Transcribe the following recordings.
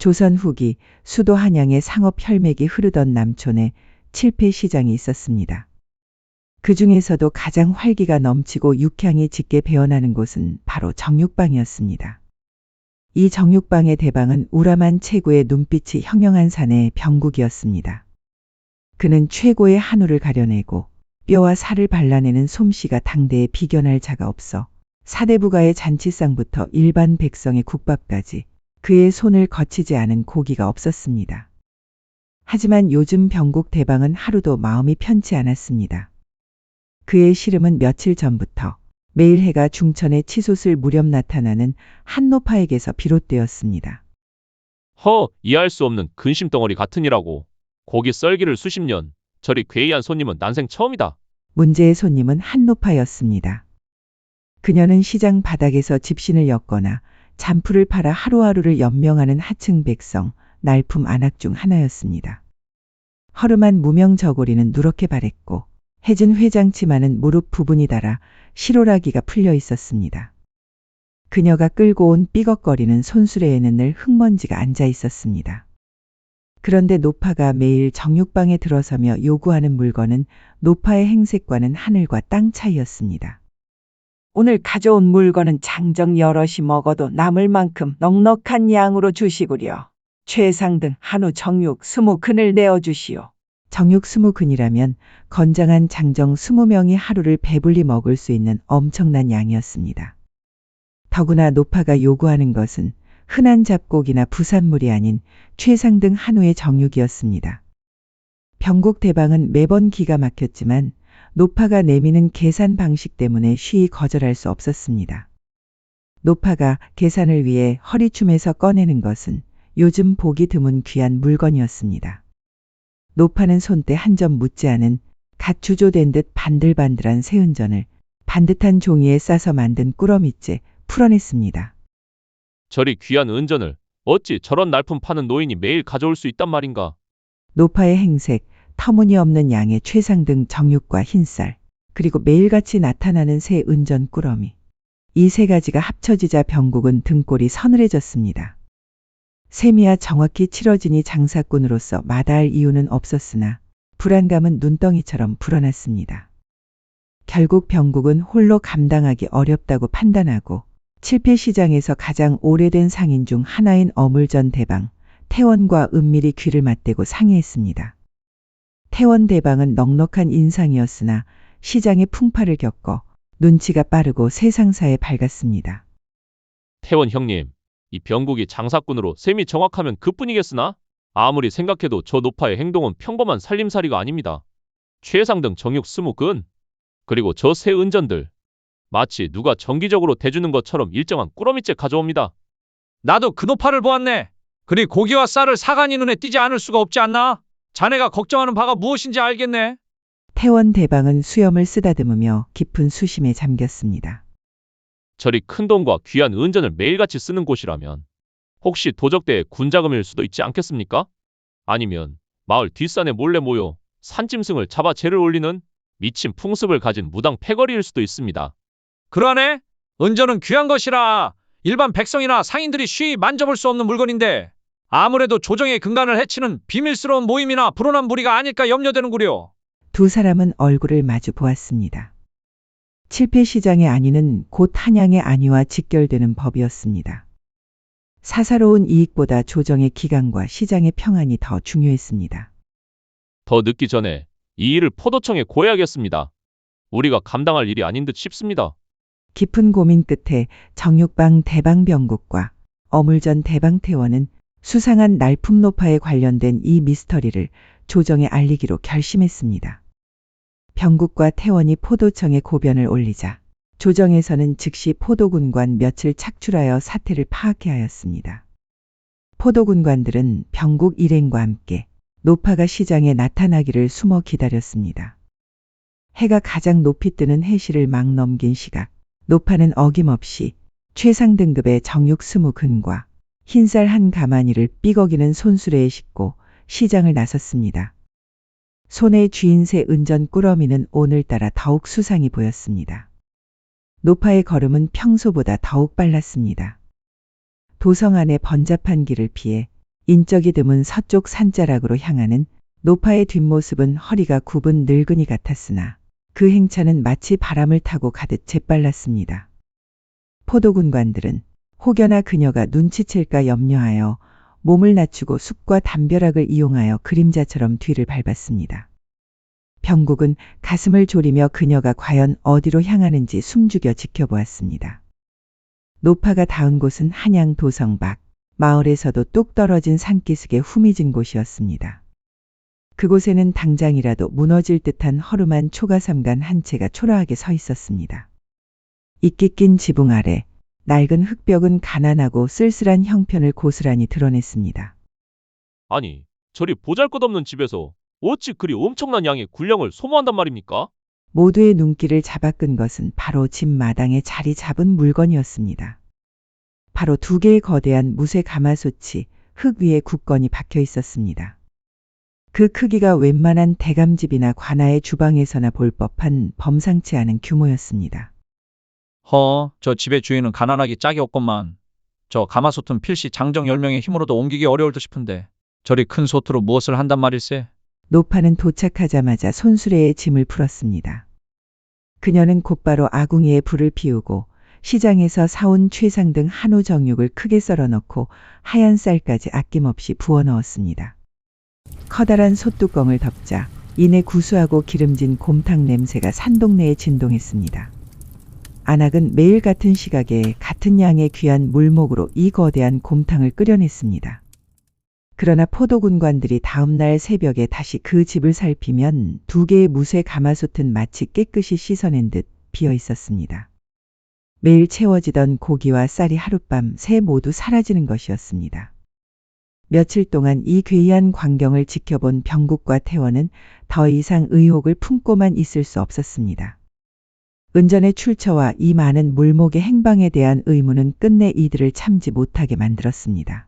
조선 후기 수도 한양의 상업 혈맥이 흐르던 남촌에 칠패시장이 있었습니다. 그 중에서도 가장 활기가 넘치고 육향이 짙게 배어나는 곳은 바로 정육방이었습니다. 이 정육방의 대방은 우람한 체구의 눈빛이 형형한 사내의 병국이었습니다. 그는 최고의 한우를 가려내고 뼈와 살을 발라내는 솜씨가 당대에 비견할 자가 없어 사대부가의 잔치상부터 일반 백성의 국밥까지 그의 손을 거치지 않은 고기가 없었습니다. 하지만 요즘 병국 대방은 하루도 마음이 편치 않았습니다. 그의 시름은 며칠 전부터 매일 해가 중천에 치솟을 무렵 나타나는 한노파에게서 비롯되었습니다. 이해할 수 없는 근심덩어리 같으니라고. 고기 썰기를 수십 년, 저리 괴이한 손님은 난생 처음이다. 문제의 손님은 한노파였습니다. 그녀는 시장 바닥에서 집신을 엮거나 잔풀을 팔아 하루하루를 연명하는 하층 백성, 날품 안악 중 하나였습니다. 허름한 무명 저고리는 누렇게 바랬고 해진 회장치마는 무릎 부분이 닳아 실오라기가 풀려 있었습니다. 그녀가 끌고 온 삐걱거리는 손수레에는 늘 흙먼지가 앉아 있었습니다. 그런데 노파가 매일 정육방에 들어서며 요구하는 물건은 노파의 행색과는 하늘과 땅 차이였습니다. 오늘 가져온 물건은 장정 여럿이 먹어도 남을 만큼 넉넉한 양으로 주시구려. 최상등 한우 정육 20근을 내어주시오. 정육 20근이라면 건장한 장정 20명이 하루를 배불리 먹을 수 있는 엄청난 양이었습니다. 더구나 노파가 요구하는 것은 흔한 잡곡이나 부산물이 아닌 최상등 한우의 정육이었습니다. 병국 대방은 매번 기가 막혔지만 노파가 내미는 계산 방식 때문에 쉬이 거절할 수 없었습니다. 노파가 계산을 위해 허리춤에서 꺼내는 것은 요즘 보기 드문 귀한 물건이었습니다. 노파는 손때 한 점 묻지 않은 갓 주조된 듯 반들반들한 새은전을 반듯한 종이에 싸서 만든 꾸러미째 풀어냈습니다. 저리 귀한 은전을 어찌 저런 날품 파는 노인이 매일 가져올 수 있단 말인가. 노파의 행색, 터무니없는 양의 최상등 정육과 흰쌀, 그리고 매일같이 나타나는 새 은전 꾸러미. 이 세 가지가 합쳐지자 병국은 등골이 서늘해졌습니다. 세미야 정확히 치러지니 장사꾼으로서 마다할 이유는 없었으나 불안감은 눈덩이처럼 불어났습니다. 결국 병국은 홀로 감당하기 어렵다고 판단하고 칠패시장에서 가장 오래된 상인 중 하나인 어물전 대방, 태원과 은밀히 귀를 맞대고 상의했습니다. 태원 대방은 넉넉한 인상이었으나 시장의 풍파를 겪어 눈치가 빠르고 세상사에 밝았습니다. 태원 형님, 이 병국이 장사꾼으로 셈이 정확하면 그뿐이겠으나 아무리 생각해도 저 노파의 행동은 평범한 살림살이가 아닙니다. 최상등 정육 20근, 그리고 저 새 은전들, 마치 누가 정기적으로 대주는 것처럼 일정한 꾸러미째 가져옵니다. 나도 그 노파를 보았네. 그리 고기와 쌀을 사간이 눈에 띄지 않을 수가 없지 않나? 자네가 걱정하는 바가 무엇인지 알겠네. 태원 대방은 수염을 쓰다듬으며 깊은 수심에 잠겼습니다. 저리 큰 돈과 귀한 은전을 매일같이 쓰는 곳이라면 혹시 도적대의 군자금일 수도 있지 않겠습니까? 아니면 마을 뒷산에 몰래 모여 산짐승을 잡아 재를 올리는 미친 풍습을 가진 무당 패거리일 수도 있습니다. 그러네. 은전은 귀한 것이라 일반 백성이나 상인들이 쉬이 만져볼 수 없는 물건인데 아무래도 조정의 근간을 해치는 비밀스러운 모임이나 불온한 무리가 아닐까 염려되는구려. 두 사람은 얼굴을 마주 보았습니다. 칠패시장의 안위는 곧 한양의 안위와 직결되는 법이었습니다. 사사로운 이익보다 조정의 기강과 시장의 평안이 더 중요했습니다. 더 늦기 전에 이 일을 포도청에 고해야겠습니다. 우리가 감당할 일이 아닌 듯 싶습니다. 깊은 고민 끝에 정육방 대방병국과 어물전 대방태원은 수상한 날품 노파에 관련된 이 미스터리를 조정에 알리기로 결심했습니다. 병국과 태원이 포도청에 고변을 올리자 조정에서는 즉시 포도군관 며칠 착출하여 사태를 파악해 하였습니다. 포도군관들은 병국 일행과 함께 노파가 시장에 나타나기를 숨어 기다렸습니다. 해가 가장 높이 뜨는 해시를 막 넘긴 시각, 노파는 어김없이 최상 등급의 정육 20근과 흰쌀 한 가마니를 삐걱이는 손수레에 싣고 시장을 나섰습니다. 손에 쥐인 새 은전 꾸러미는 오늘따라 더욱 수상히 보였습니다. 노파의 걸음은 평소보다 더욱 빨랐습니다. 도성 안의 번잡한 길을 피해 인적이 드문 서쪽 산자락으로 향하는 노파의 뒷모습은 허리가 굽은 늙은이 같았으나 그 행차는 마치 바람을 타고 가듯 재빨랐습니다. 포도군관들은 혹여나 그녀가 눈치챌까 염려하여 몸을 낮추고 숲과 담벼락을 이용하여 그림자처럼 뒤를 밟았습니다. 병국은 가슴을 졸이며 그녀가 과연 어디로 향하는지 숨죽여 지켜보았습니다. 노파가 닿은 곳은 한양 도성 밖, 마을에서도 뚝 떨어진 산기슭에 후미진 곳이었습니다. 그곳에는 당장이라도 무너질 듯한 허름한 초가삼간 한 채가 초라하게 서 있었습니다. 이끼 낀 지붕 아래 낡은 흙벽은 가난하고 쓸쓸한 형편을 고스란히 드러냈습니다. 아니, 저리 보잘것없는 집에서 어찌 그리 엄청난 양의 군량을 소모한단 말입니까? 모두의 눈길을 잡아끈 것은 바로 집 마당에 자리 잡은 물건이었습니다. 바로 두 개의 거대한 무쇠 가마솥이 흙 위에 굳건히 박혀 있었습니다. 그 크기가 웬만한 대감집이나 관아의 주방에서나 볼 법한 범상치 않은 규모였습니다. 저 집의 주인은 가난하기 짝이 없건만. 저 가마솥은 필시 장정 10명의 힘으로도 옮기기 어려울 듯 싶은데 저리 큰 솥으로 무엇을 한단 말일세? 노파는 도착하자마자 손수레의 짐을 풀었습니다. 그녀는 곧바로 아궁이에 불을 피우고 시장에서 사온 최상등 한우 정육을 크게 썰어 넣고 하얀 쌀까지 아낌없이 부어 넣었습니다. 커다란 솥뚜껑을 덮자 이내 구수하고 기름진 곰탕 냄새가 산동네에 진동했습니다. 안악은 매일 같은 시각에 같은 양의 귀한 물목으로 이 거대한 곰탕을 끓여냈습니다. 그러나 포도군관들이 다음 날 새벽에 다시 그 집을 살피면 두 개의 무쇠 가마솥은 마치 깨끗이 씻어낸 듯 비어 있었습니다. 매일 채워지던 고기와 쌀이 하룻밤 새 모두 사라지는 것이었습니다. 며칠 동안 이 괴이한 광경을 지켜본 병국과 태원은 더 이상 의혹을 품고만 있을 수 없었습니다. 은전의 출처와 이 많은 물목의 행방에 대한 의문은 끝내 이들을 참지 못하게 만들었습니다.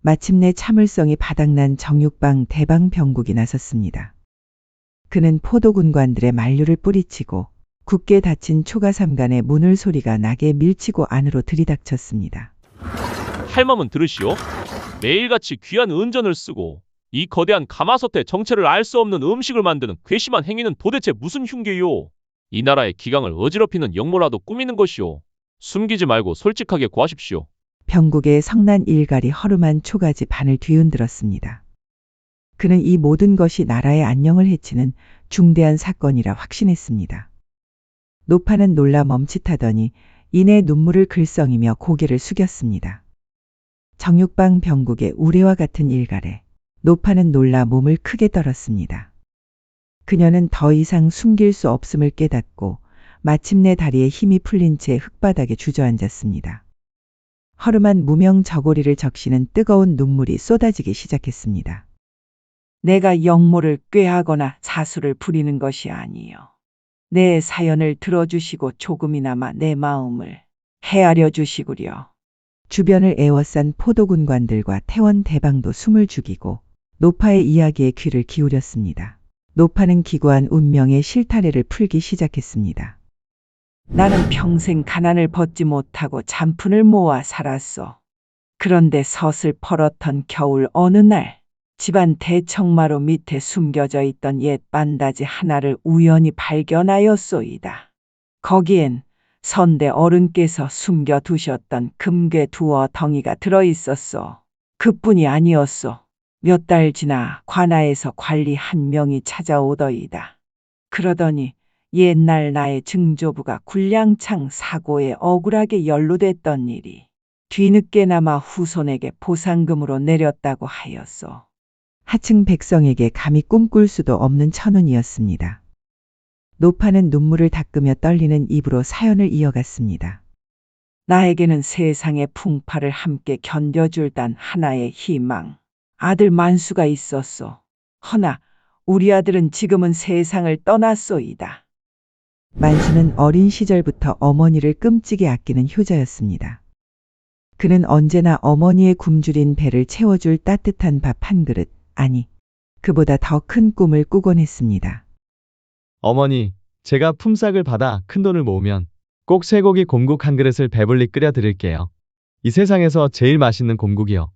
마침내 참을성이 바닥난 정육방 대방 병국이 나섰습니다. 그는 포도군관들의 만류를 뿌리치고 굳게 닫힌 초가삼간의 문을 소리가 나게 밀치고 안으로 들이닥쳤습니다. 할멈은 들으시오. 매일같이 귀한 은전을 쓰고 이 거대한 가마솥의 정체를 알 수 없는 음식을 만드는 괘씸한 행위는 도대체 무슨 흉계요? 이 나라의 기강을 어지럽히는 역모라도 꾸미는 것이오. 숨기지 말고 솔직하게 고하십시오. 병국의 성난 일갈이 허름한 초가지 반을 뒤흔들었습니다. 그는 이 모든 것이 나라의 안녕을 해치는 중대한 사건이라 확신했습니다. 노파는 놀라 멈칫하더니 이내 눈물을 글썽이며 고개를 숙였습니다. 정육방 병국의 우레와 같은 일갈에 노파는 놀라 몸을 크게 떨었습니다. 그녀는 더 이상 숨길 수 없음을 깨닫고 마침내 다리에 힘이 풀린 채 흙바닥에 주저앉았습니다. 허름한 무명 저고리를 적시는 뜨거운 눈물이 쏟아지기 시작했습니다. 내가 역모를 꾀하거나 사수를 부리는 것이 아니요. 내 사연을 들어주시고 조금이나마 내 마음을 헤아려 주시구려. 주변을 에워싼 포도군관들과 태원 대방도 숨을 죽이고 노파의 이야기에 귀를 기울였습니다. 노파는 기구한 운명의 실타래를 풀기 시작했습니다. 나는 평생 가난을 벗지 못하고 잔푼을 모아 살았어. 그런데 서슬퍼렇던 겨울 어느 날 집안 대청마루 밑에 숨겨져 있던 옛 반다지 하나를 우연히 발견하였소이다. 거기엔 선대 어른께서 숨겨두셨던 금괴 두어 덩이가 들어있었소. 그뿐이 아니었소. 몇 달 지나 관아에서 관리 한 명이 찾아오더이다. 그러더니 옛날 나의 증조부가 굴량창 사고에 억울하게 연루됐던 일이 뒤늦게나마 후손에게 보상금으로 내렸다고 하였소. 하층 백성에게 감히 꿈꿀 수도 없는 천운이었습니다. 노파는 눈물을 닦으며 떨리는 입으로 사연을 이어갔습니다. 나에게는 세상의 풍파를 함께 견뎌줄 단 하나의 희망, 아들 만수가 있었소. 허나 우리 아들은 지금은 세상을 떠났소이다. 만수는 어린 시절부터 어머니를 끔찍이 아끼는 효자였습니다. 그는 언제나 어머니의 굶주린 배를 채워줄 따뜻한 밥 한 그릇, 아니, 그보다 더 큰 꿈을 꾸곤 했습니다. 어머니, 제가 품삯을 받아 큰돈을 모으면 꼭 쇠고기 곰국 한 그릇을 배불리 끓여 드릴게요. 이 세상에서 제일 맛있는 곰국이요.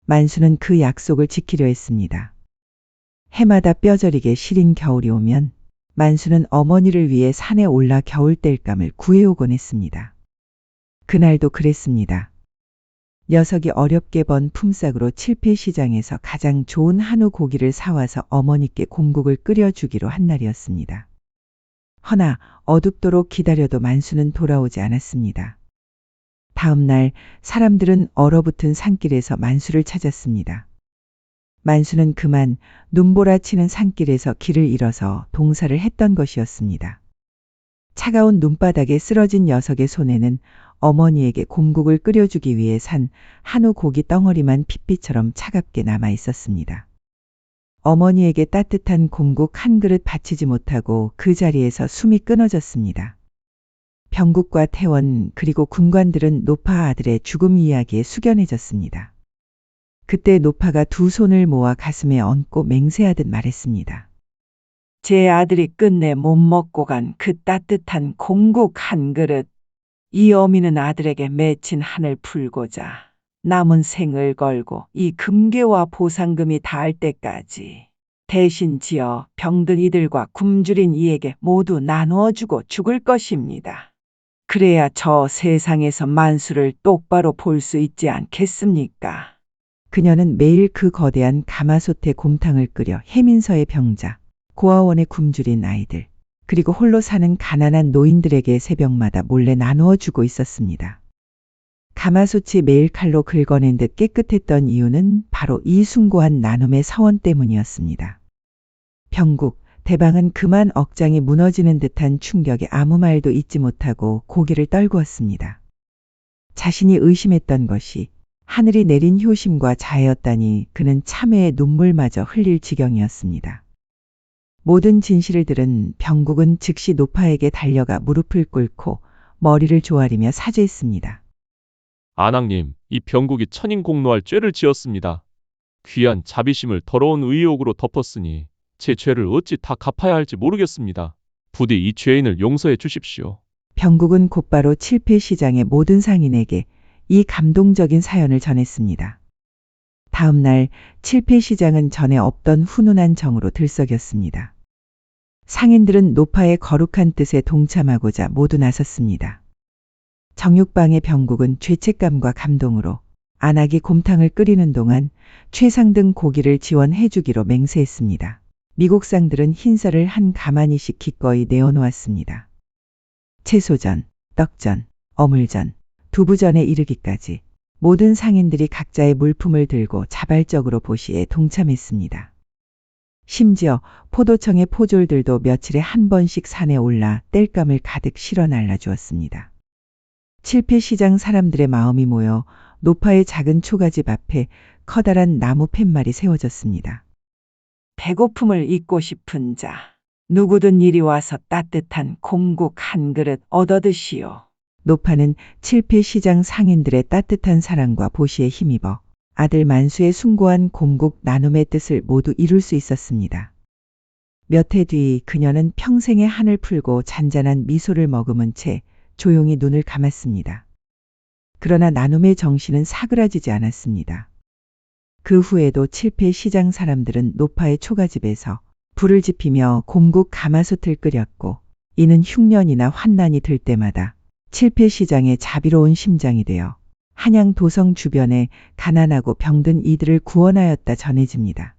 만수는 그 약속을 지키려 했습니다. 해마다 뼈저리게 시린 겨울이 오면 만수는 어머니를 위해 산에 올라 겨울 땔감을 구해오곤 했습니다. 그날도 그랬습니다. 녀석이 어렵게 번 품삯으로 칠패시장에서 가장 좋은 한우 고기를 사와서 어머니께 공국을 끓여주기로 한 날이었습니다. 허나 어둡도록 기다려도 만수는 돌아오지 않았습니다. 다음 날 사람들은 얼어붙은 산길에서 만수를 찾았습니다. 만수는 그만 눈보라치는 산길에서 길을 잃어서 동사를 했던 것이었습니다. 차가운 눈바닥에 쓰러진 녀석의 손에는 어머니에게 공국을 끓여주기 위해 산 한우 고기 덩어리만 핏빛처럼 차갑게 남아 있었습니다. 어머니에게 따뜻한 공국 한 그릇 바치지 못하고 그 자리에서 숨이 끊어졌습니다. 병국과 태원 그리고 군관들은 노파 아들의 죽음 이야기에 숙연해졌습니다. 그때 노파가 두 손을 모아 가슴에 얹고 맹세하듯 말했습니다. 제 아들이 끝내 못 먹고 간 그 따뜻한 공국 한 그릇, 이 어미는 아들에게 맺힌 한을 풀고자 남은 생을 걸고 이 금괴와 보상금이 닿을 때까지 대신 지어 병든 이들과 굶주린 이에게 모두 나누어 주고 죽을 것입니다. 그래야 저 세상에서 만수를 똑바로 볼 수 있지 않겠습니까? 그녀는 매일 그 거대한 가마솥에 곰탕을 끓여 해민서의 병자, 고아원에 굶주린 아이들, 그리고 홀로 사는 가난한 노인들에게 새벽마다 몰래 나누어 주고 있었습니다. 가마솥이 매일 칼로 긁어낸 듯 깨끗했던 이유는 바로 이 숭고한 나눔의 서원 때문이었습니다. 병국, 대방은 그만 억장이 무너지는 듯한 충격에 아무 말도 잊지 못하고 고개를 떨구었습니다. 자신이 의심했던 것이 하늘이 내린 효심과 자애였다니 그는 참회의 눈물마저 흘릴 지경이었습니다. 모든 진실을 들은 병국은 즉시 노파에게 달려가 무릎을 꿇고 머리를 조아리며 사죄했습니다. 안왕님, 이 병국이 천인공노할 죄를 지었습니다. 귀한 자비심을 더러운 의욕으로 덮었으니 제 죄를 어찌 다 갚아야 할지 모르겠습니다. 부디 이 죄인을 용서해 주십시오. 병국은 곧바로 칠패시장의 모든 상인에게 이 감동적인 사연을 전했습니다. 다음 날 칠패시장은 전에 없던 훈훈한 정으로 들썩였습니다. 상인들은 노파의 거룩한 뜻에 동참하고자 모두 나섰습니다. 정육방의 병국은 죄책감과 감동으로 안악이 곰탕을 끓이는 동안 최상등 고기를 지원해 주기로 맹세했습니다. 미국상들은 흰쌀을 한 가마니씩 기꺼이 내어놓았습니다. 채소전, 떡전, 어물전, 두부전에 이르기까지 모든 상인들이 각자의 물품을 들고 자발적으로 보시에 동참했습니다. 심지어 포도청의 포졸들도 며칠에 한 번씩 산에 올라 땔감을 가득 실어 날라주었습니다. 칠패시장 사람들의 마음이 모여 노파의 작은 초가집 앞에 커다란 나무 팻말이 세워졌습니다. 배고픔을 잊고 싶은 자, 누구든 이리 와서 따뜻한 공국 한 그릇 얻어 드시오. 노파는 칠패시장 상인들의 따뜻한 사랑과 보시에 힘입어 아들 만수의 숭고한 공국 나눔의 뜻을 모두 이룰 수 있었습니다. 몇 해 뒤 그녀는 평생의 한을 풀고 잔잔한 미소를 머금은 채 조용히 눈을 감았습니다. 그러나 나눔의 정신은 사그라지지 않았습니다. 그 후에도 칠패시장 사람들은 노파의 초가집에서 불을 지피며 공국 가마솥을 끓였고 이는 흉년이나 환난이 들 때마다 칠패시장의 자비로운 심장이 되어 한양 도성 주변에 가난하고 병든 이들을 구원하였다 전해집니다.